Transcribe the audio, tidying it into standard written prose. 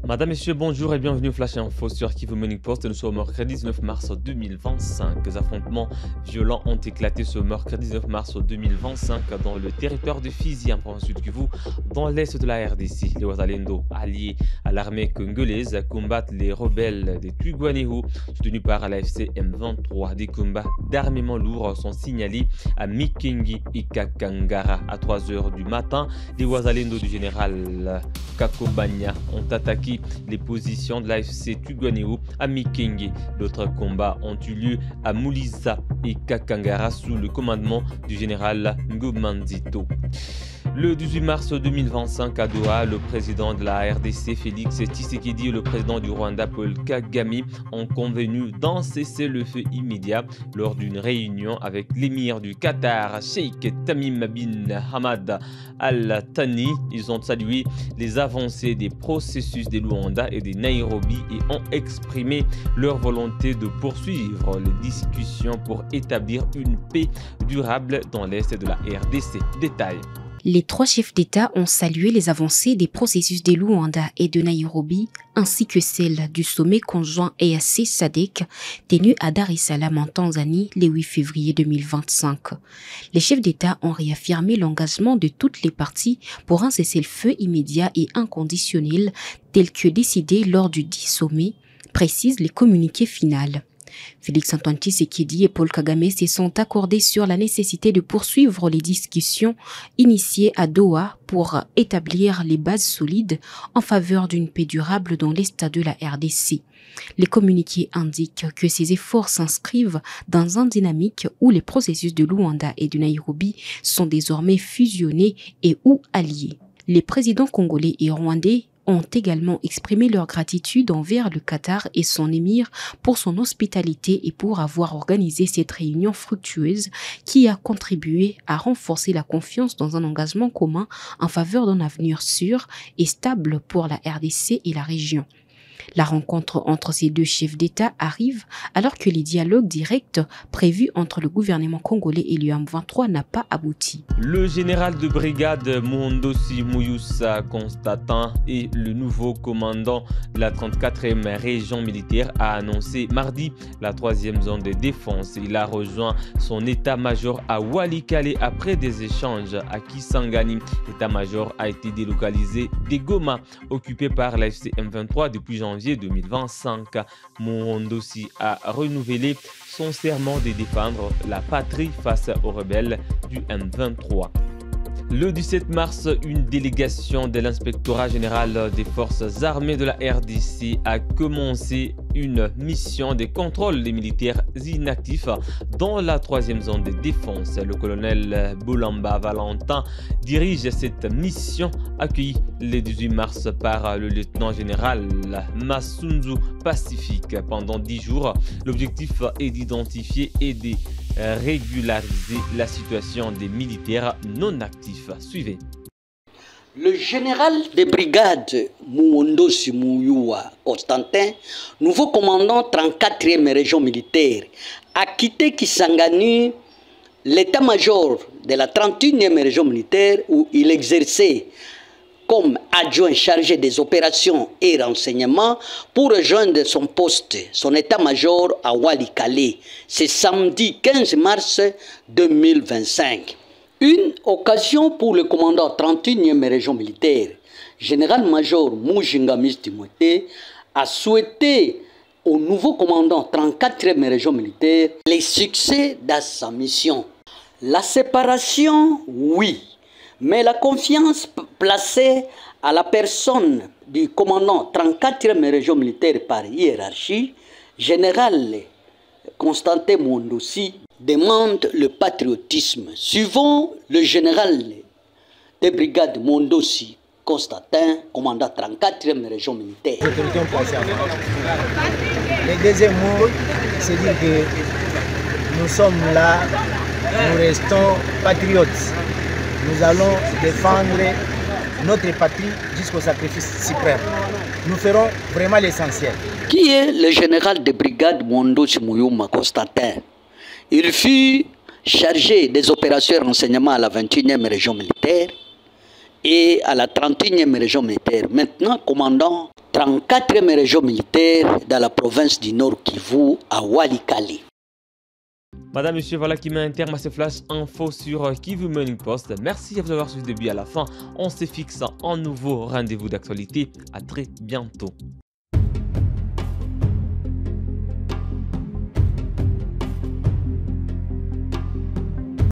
Madame, Messieurs, bonjour et bienvenue au Flash Info sur Kivu Morning Post. Nous sommes au mercredi 19 mars 2025. Des affrontements violents ont éclaté ce mercredi 19 mars 2025 dans le territoire de Fizi, en province du Kivu, dans l'est de la RDC. Les Wazalendo, alliés à l'armée congolaise, combattent les rebelles des Twirwaneho, soutenus par l'AFC M23. Des combats d'armement lourd sont signalés à Mikengi et Kakangara. À 3 h du matin, les Wazalendo du général Kakobanya ont attaqué les positions de l'AFC Twirwaneho à Mikengi. D'autres combats ont eu lieu à Mulisa et Kakangara sous le commandement du général Ngomandito. Le 18 mars 2025 à Doha, le président de la RDC Félix Tshisekedi et le président du Rwanda Paul Kagame ont convenu d'un cessez-le-feu immédiat lors d'une réunion avec l'émir du Qatar, Sheikh Tamim bin Hamad Al Thani. Ils ont salué les avancées des processus de Luanda et de Nairobi et ont exprimé leur volonté de poursuivre les discussions pour établir une paix durable dans l'est de la RDC. Détail. Les trois chefs d'État ont salué les avancées des processus de Luanda et de Nairobi, ainsi que celles du sommet conjoint EAC-SADC tenu à Dar es Salaam en Tanzanie le 8 février 2025. Les chefs d'État ont réaffirmé l'engagement de toutes les parties pour un cessez-le-feu immédiat et inconditionnel tel que décidé lors du dit sommet, précisent les communiqués finaux. Félix Antoine Tshisekedi et Paul Kagame se sont accordés sur la nécessité de poursuivre les discussions initiées à Doha pour établir les bases solides en faveur d'une paix durable dans l'est de la RDC. Les communiqués indiquent que ces efforts s'inscrivent dans un dynamique où les processus de Luanda et de Nairobi sont désormais fusionnés et ou alliés. Les présidents congolais et rwandais ont également exprimé leur gratitude envers le Qatar et son émir pour son hospitalité et pour avoir organisé cette réunion fructueuse qui a contribué à renforcer la confiance dans un engagement commun en faveur d'un avenir sûr et stable pour la RDC et la région. La rencontre entre ces deux chefs d'État arrive alors que les dialogues directs prévus entre le gouvernement congolais et le M23 n'a pas abouti. Le général de brigade Muhondosi Muyusa Constantin et le nouveau commandant de la 34e région militaire a annoncé mardi la 3e zone de défense. Il a rejoint son état-major à Walikale après des échanges à Kisangani. L'état-major a été délocalisé de Goma, occupé par l'AFC M23 depuis janvier 2025. Muhondosi a renouvelé son serment de défendre la patrie face aux rebelles du M23. Le 17 mars, une délégation de l'inspectorat général des forces armées de la RDC a commencé une mission de contrôle des militaires inactifs dans la 3e zone de défense. Le colonel Boulamba Valentin dirige cette mission accueillie le 18 mars par le lieutenant général Masunzu Pacifique. Pendant 10 jours, l'objectif est d'identifier et de régulariser la situation des militaires non actifs. Suivez. Le général de brigade Muhondosi Muyuwa Constantin, nouveau commandant 34e région militaire, a quitté Kisangani, l'état-major de la 31e région militaire où il exerçait comme adjoint chargé des opérations et renseignements pour rejoindre son poste, son état-major à Walikale, ce samedi 15 mars 2025. Une occasion pour le commandant 31e région militaire, général-major Mujingamis Timothée, a souhaité au nouveau commandant 34e région militaire les succès dans sa mission. La séparation, oui, mais la confiance placée à la personne du commandant 34e région militaire par hiérarchie, général Constantin Muhondosi, demande le patriotisme. Suivons le général de brigade Muhondosi Constantin, commandant 34e région militaire. Le deuxième mot, c'est dire que nous sommes là, nous restons patriotes. Nous allons défendre notre patrie jusqu'au sacrifice suprême. Nous ferons vraiment l'essentiel. Qui est le général de brigade Muhondosi Muyuwa Constantin? Il fut chargé des opérations et renseignements à la 21e région militaire et à la 31e région militaire. Maintenant, commandant 34e région militaire dans la province du Nord Kivu à Walikale. Madame, monsieur, voilà qui met un terme à ce flash info sur Kivu Morning Post. Merci à vous d'avoir suivi le début à la fin. On se fixe un nouveau rendez-vous d'actualité. À très bientôt.